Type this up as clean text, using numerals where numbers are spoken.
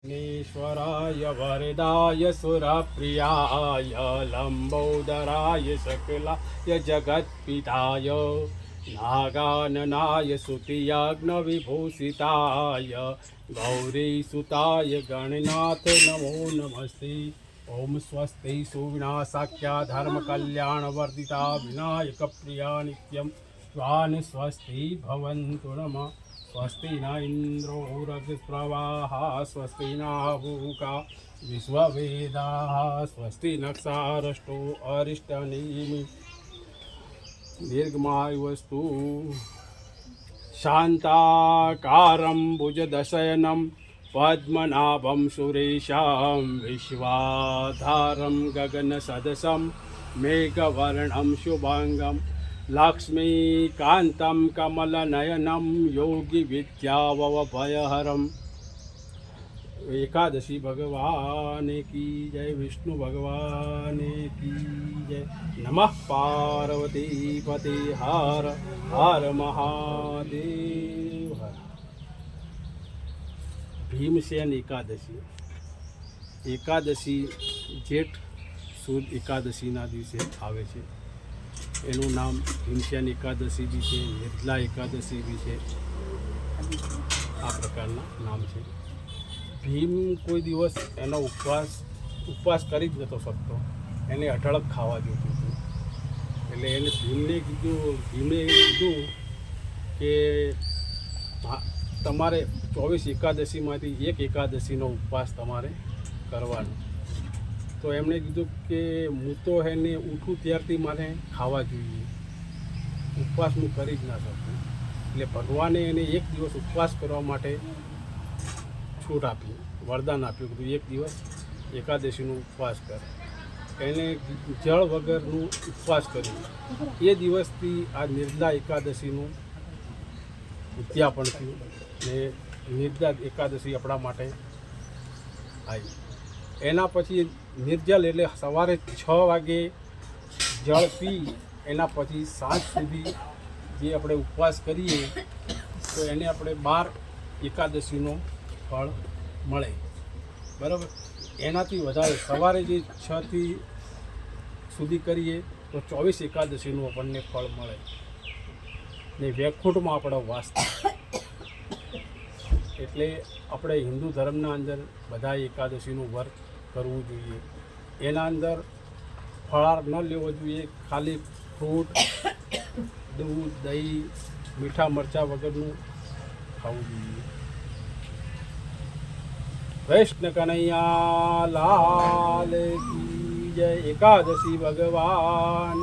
ईश्वराय वरदाय सुरप्रियाय लंबोदराय सकलाय जगत्पिताय नागाननाय स्तुतियज्ञविभूषिताय गौरीसुताय गणनाथ नमो नमस्ते। ओम स्वस्ति सुविनाशाख्या धर्मकल्याणवर्धिता विनायकप्रिया नित्यं स्वान् स्वस्ति भवन्तु नमः। स्वस्ति न इंद्रो रजस्रवाः स्वस्ति नाभूका विश्ववेदाः स्वस्ति नक्षारष्टो अरिष्टनेमि दीर्घमायुवस्तु शान्ताकारं भुजदशयनं पद्मनाभं सुरेशं विश्वाधारं गगनसदृशं मेघवर्णं शुभांगं लक्ष्मीकान्तं कमलनयनं योगिविद्यावभयहरम्। एकादशी भगवान की जय, विष्णु भगवान की जय। नमः पार्वती पते हर हर महादेव हर। भीमसेन एकादशी एकादशी जेठ सुद एकादशीना दिवसे आवे छे। एનું નામ ભીમસેન એકાદશી બી છે, નિર્જલા એકાદશી બી છે। આ પ્રકારના નામ છે। ભીમ કોઈ દિવસ એનો ઉપવાસ કરી જ નહોતો શકતો, એને અઢળક ખાવા જોતું હતું। એટલે એને ભીમે કીધું કે તમારે 24 એકાદશીમાંથી એક એકાદશીનો ઉપવાસ તમારે કરવાનો। તો એમણે કીધું કે હું તો એને ઉઠું ત્યારથી મારે ખાવા જોઈએ, ઉપવાસ હું કરી જ ના શકું। એટલે ભગવાને એને એક દિવસ ઉપવાસ કરવા માટે છૂટ આપી, વરદાન આપ્યું કે એક દિવસ એકાદશીનો ઉપવાસ કર। એને જળ વગરનું ઉપવાસ કર્યું। એ દિવસથી આ નિર્જલા એકાદશીનું ઉદ્યાપન થયું ને નિર્જલા એકાદશી આપણા માટે આવી। એના પછી નિર્જલ એટલે સવારે 6 વાગે જળ પી એના પછી સાંજ સુધી જે આપણે ઉપવાસ કરીએ તો એને આપણે 12 એકાદશીનો ફળ મળે, બરાબર। એનાથી વધારે સવારે જે 6 થી સુધી કરીએ તો 24 એકાદશીનું આપણને ફળ મળે ને વૈકુંઠમાં આપણો વાસ થાય। એટલે આપણે હિન્દુ ધર્મના અંદર બધા એકાદશીનું વ્રત કરવું જોઈએ। એના અંદર ફળાર ન લેવો જોઈએ, ખાલી ફ્રૂટ, દૂધ, દહીં, મીઠા મરચાં વગરનું ખાવું જોઈએ। કૃષ્ણ કનૈયા લાલ કી જય। એકાદશી ભગવાન